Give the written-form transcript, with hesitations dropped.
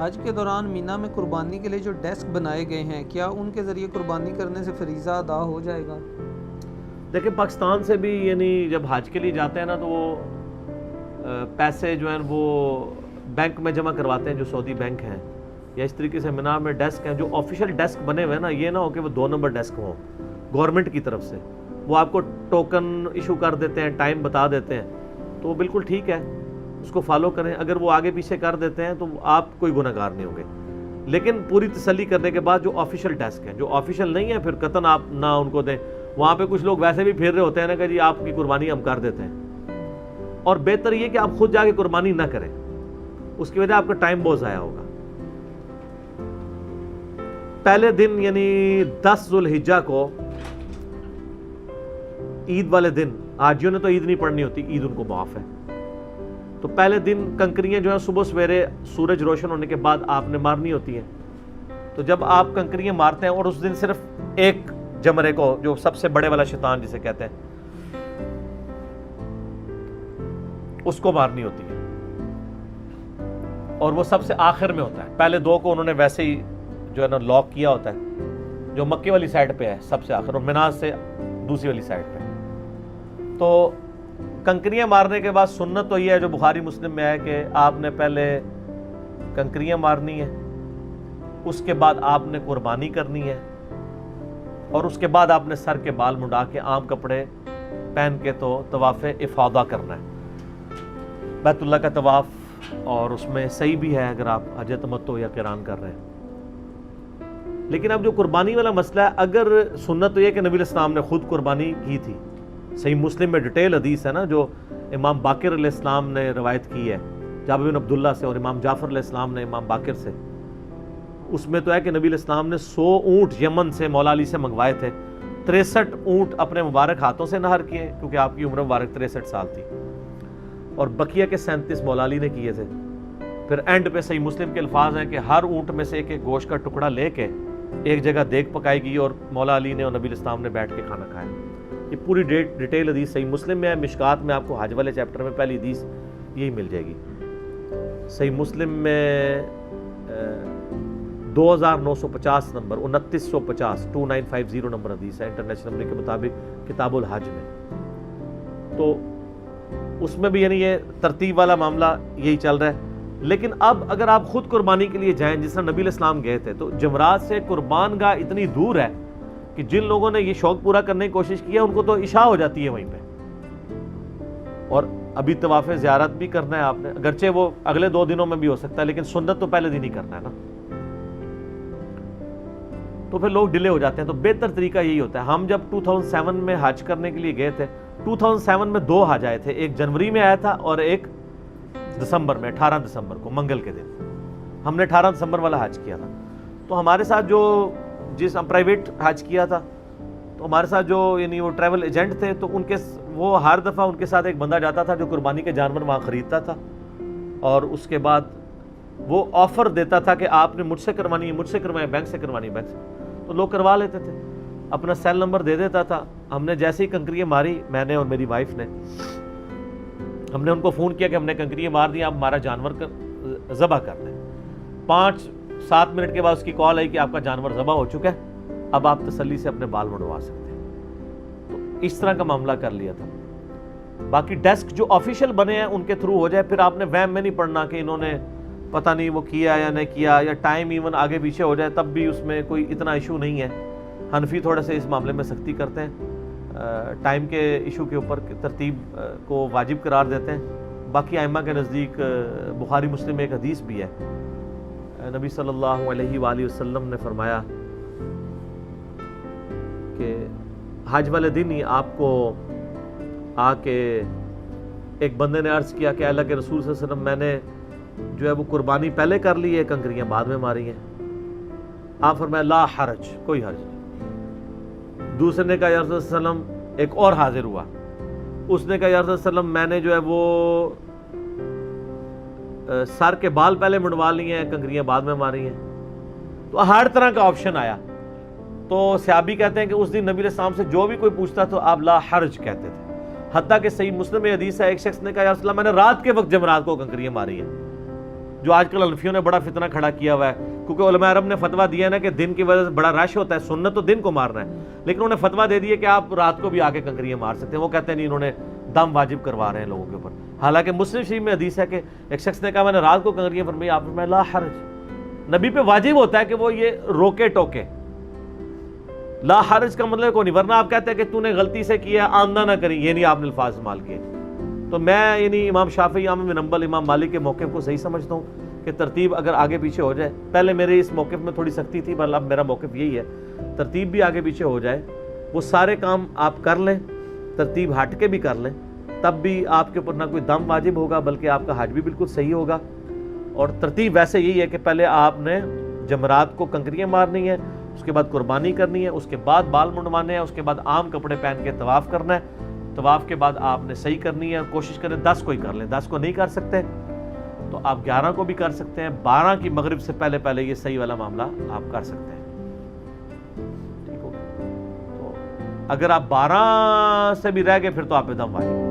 حج کے دوران مینا میں قربانی کے لیے جو ڈیسک بنائے گئے ہیں، کیا ان کے ذریعے قربانی کرنے سے فریضہ ادا ہو جائے گا؟ دیکھیں پاکستان سے بھی یعنی جب حج کے لیے جاتے ہیں نا تو وہ پیسے جو ہیں وہ بینک میں جمع کرواتے ہیں، جو سعودی بینک ہیں، یا اس طریقے سے مینا میں ڈیسک ہیں جو آفیشیل ڈیسک بنے ہوئے ہیں نا، یہ نہ ہو کہ وہ 2 نمبر ڈیسک ہوں گورنمنٹ کی طرف سے، وہ آپ کو ٹوکن ایشو کر دیتے ہیں، ٹائم بتا دیتے ہیں، تو وہ بالکل ٹھیک ہے، اس کو فالو کریں۔ اگر وہ آگے پیچھے کر دیتے ہیں تو آپ کوئی گناہ گار نہیں ہوں گے، لیکن پوری تسلی کرنے کے بعد جو آفیشیل ڈیسک ہیں، جو آفیشیل نہیں ہیں، پھر قطعاً آپ نہ ان کو دیں۔ وہاں پہ کچھ لوگ ویسے بھی پھیر رہے ہوتے ہیں نا کہ جی آپ کی قربانی ہم کر دیتے ہیں، اور بہتر یہ کہ آپ خود جا کے قربانی نہ کریں، اس کی وجہ آپ کا ٹائم بہت ضائع ہوگا۔ پہلے دن یعنی 10 ذوالحجہ کو، عید والے دن، حاجیوں نے تو عید نہیں پڑھنی ہوتی، عید ان کو معاف ہے، تو پہلے دن کنکریاں جو ہیں صبح سویرے سورج روشن ہونے کے بعد آپ نے مارنی ہوتی ہیں۔ تو جب آپ کنکریاں مارتے ہیں اور اس دن صرف ایک جمرے کو، جو سب سے بڑے والا شیطان جسے کہتے ہیں، اس کو مارنی ہوتی ہے، اور وہ سب سے آخر میں ہوتا ہے۔ پہلے 2 کو انہوں نے ویسے ہی جو ہے نا لاک کیا ہوتا ہے، جو مکے والی سائڈ پہ ہے سب سے آخر، اور مناز سے دوسری والی سائڈ پہ۔ تو کنکریاں مارنے کے بعد سنت تو یہ ہے جو بخاری مسلم میں ہے کہ آپ نے پہلے کنکریاں مارنی ہے، اس کے بعد آپ نے قربانی کرنی ہے، اور اس کے بعد آپ نے سر کے بال منڈا کے عام کپڑے پہن کے تو طواف افاضہ کرنا ہے، بیت اللہ کا طواف، اور اس میں صحیح بھی ہے اگر آپ حج تمتع یا قران کر رہے ہیں۔ لیکن اب جو قربانی والا مسئلہ ہے، اگر سنت تو یہ کہ نبی علیہ السلام نے خود قربانی کی تھی، صحیح مسلم میں ڈیٹیل حدیث ہے نا جو امام باقر علیہ السلام نے روایت کی ہے جابر بن عبداللہ سے، اور امام جعفر علیہ السلام نے امام باقر سے، اس میں تو ہے کہ نبی علیہ السلام نے 100 اونٹ یمن سے مولا علی سے منگوائے تھے، 63 اونٹ اپنے مبارک ہاتھوں سے نہر کیے کیونکہ آپ کی عمر مبارک 63 سال تھی، اور بقیہ کے 37 مولا علی نے کیے تھے۔ پھر اینڈ پہ صحیح مسلم کے الفاظ ہیں کہ ہر اونٹ میں سے ایک ایک گوشت کا ٹکڑا لے کے ایک جگہ دیگ پکائی گئی، اور مولا علی نے اور نبی علیہ السلام نے بیٹھ کے کھانا کھایا۔ یہ پوری ڈیٹیل حدیث صحیح مسلم میں ہے، مشکات میں آپ کو حج والے چیپٹر میں پہلی حدیث یہی مل جائے گی۔ صحیح مسلم میں 2950 نمبر، 2950 2950 نمبر حدیث ہے انٹرنیشنل نمبر کے مطابق کتاب الحج میں، تو اس میں بھی یعنی یہ ترتیب والا معاملہ یہی چل رہا ہے۔ لیکن اب اگر آپ خود قربانی کے لیے جائیں، جس طرح نبی علیہ السلام گئے تھے، تو جمرات سے قربان گاہ اتنی دور ہے کہ جن لوگوں نے یہ شوق پورا کرنے کی کوشش کی ہے ان کو تو عشاء ہو جاتی ہے وہیں پہ، اور ابھی طواف زیارت بھی کرنا ہے آپ نے، اگرچہ وہ اگلے 2 دنوں میں بھی ہو سکتا ہے، لیکن سنت تو پہلے دن ہی کرنا ہے نا، تو پھر لوگ ڈیلے ہو جاتے ہیں۔ تو بہتر طریقہ یہی ہوتا ہے۔ ہم جب 2007 میں حج کرنے کے لیے گئے تھے، 2007 میں 2 حج آئے تھے، ایک جنوری میں آیا تھا اور ایک دسمبر میں، 18 دسمبر کو منگل کے دن ہم نے 18 دسمبر والا حج کیا تھا۔ تو ہمارے ساتھ جس ہم پرائیویٹ حج کیا تھا، تو ہمارے ساتھ جو یعنی وہ ٹریول ایجنٹ تھے، تو وہ ہر دفعہ ان کے ساتھ ایک بندہ جاتا تھا جو قربانی کے جانور وہاں خریدتا تھا، اور اس کے بعد وہ آفر دیتا تھا کہ آپ نے مجھ سے کروانی ہے، مجھ سے کروائیں، بینک سے کروانی ہے، بینک سے، تو لوگ کروا لیتے تھے، اپنا سیل نمبر دے دیتا تھا۔ ہم نے جیسے ہی کنکریاں ماری، میں نے اور میری وائف نے، ہم نے ان کو فون کیا کہ ہم نے کنکریاں مار دی، آپ ہمارا جانور ذبح کر دیں۔ 5-7 منٹ کے بعد اس کی کال آئی کہ آپ کا جانور ذبح ہو چکا ہے، اب آپ تسلی سے اپنے بال منڈوا سکتے ہیں۔ تو اس طرح کا معاملہ کر لیا تھا۔ باقی ڈیسک جو آفیشیل بنے ہیں ان کے تھرو ہو جائے، پھر آپ نے وہم میں نہیں پڑھنا کہ انہوں نے پتہ نہیں وہ کیا یا نہیں کیا، یا ٹائم ایون آگے پیچھے ہو جائے، تب بھی اس میں کوئی اتنا ایشو نہیں ہے۔ حنفی تھوڑے سے اس معاملے میں سختی کرتے ہیں، ٹائم کے ایشو کے اوپر ترتیب کو واجب قرار دیتے ہیں۔ باقی ائمہ کے نزدیک بخاری مسلم میں ایک حدیث بھی ہے، نبی صلی اللہ علیہ وآلہ وسلم نے فرمایا کہ حج والے دن ہی آپ کو آ کے ایک بندے نے عرض کیا کہ اللہ کے رسول صلی اللہ علیہ وسلم، میں نے جو ہے وہ قربانی پہلے کر لی ہے، کنکریاں بعد میں ماری ہیں۔ آپ فرمایا لا حرج، کوئی حرج نہیں۔ دوسرے نے کہا یا رسول اللہ علیہ وسلم، ایک اور حاضر ہوا، اس نے کہا یا رسول اللہ علیہ وسلم، میں نے جو ہے وہ سر کے بال پہلے منڈوا لیے ہیں، کنکریاں بعد میں ماری ہیں۔ تو ہر طرح کا آپشن آیا۔ تو صحابی کہتے ہیں کہ اس دن نبی علیہ السلام سے جو بھی کوئی پوچھتا تو آپ لا حرج کہتے تھے، حتیٰ کہ صحیح مسلم میں حدیث ہے، ایک شخص نے کہا یا رسول اللہ، میں نے رات کے وقت جمرات کو کنکریاں ماری ہیں، جو آج کل حنفیوں نے بڑا فتنہ کھڑا کیا ہوا ہے، کیونکہ علماء عرب نے فتویٰ دیا ہے نا کہ دن کی وجہ سے بڑا رش ہوتا ہے، سنت تو دن کو مارنا ہے، لیکن انہوں نے فتویٰ دے دیا کہ آپ رات کو بھی آ کے کنکریاں مار سکتے ہیں۔ وہ کہتے ہیں نہیں، انہوں نے دم واجب کروا رہے ہیں لوگوں کے اوپر، حالانکہ مسلم شریف میں حدیث ہے کہ ایک شخص نے کہا میں نے رات کو کنکریاں فرمائی، آپ فرمایا لا حرج، نبی پہ واجب ہوتا ہے کہ وہ یہ روکے ٹوکے، لا حرج کا مطلب کوئی نہیں، ورنہ آپ کہتے ہیں کہ تو نے غلطی سے کیا، آندہ نہ کری، یہ نہیں آپ نے الفاظ استعمال کیے۔ تو میں یعنی امام شافعی، امام بن حنبل، امام مالک کے موقف کو صحیح سمجھتا ہوں کہ ترتیب اگر آگے پیچھے ہو جائے، پہلے میرے اس موقف میں تھوڑی سختی تھی، پر اب میرا موقف یہی ہے، ترتیب بھی آگے پیچھے ہو جائے، وہ سارے کام آپ کر لیں، ترتیب ہٹ کے بھی کر لیں، تب بھی آپ کے اوپر نہ کوئی دم واجب ہوگا، بلکہ آپ کا حج بھی بالکل صحیح ہوگا۔ اور ترتیب ویسے یہی ہے کہ پہلے آپ نے جمرات کو کنکریاں مارنی ہے، اس کے بعد قربانی کرنی ہے، اس کے بعد بال منڈوانے ہیں، اس کے بعد عام کپڑے پہن کے طواف کرنا ہے، طواف کے بعد آپ نے صحیح کرنی ہے، کوشش کریں 10 کو ہی کر لیں، 10 کو نہیں کر سکتے تو آپ 11 کو بھی کر سکتے ہیں، 12 کی مغرب سے پہلے پہلے یہ صحیح والا معاملہ آپ کر سکتے ہیں، ٹھیک ہو؟ تو اگر آپ 12 سے بھی رہ گئے پھر تو آپ پہ دم واجب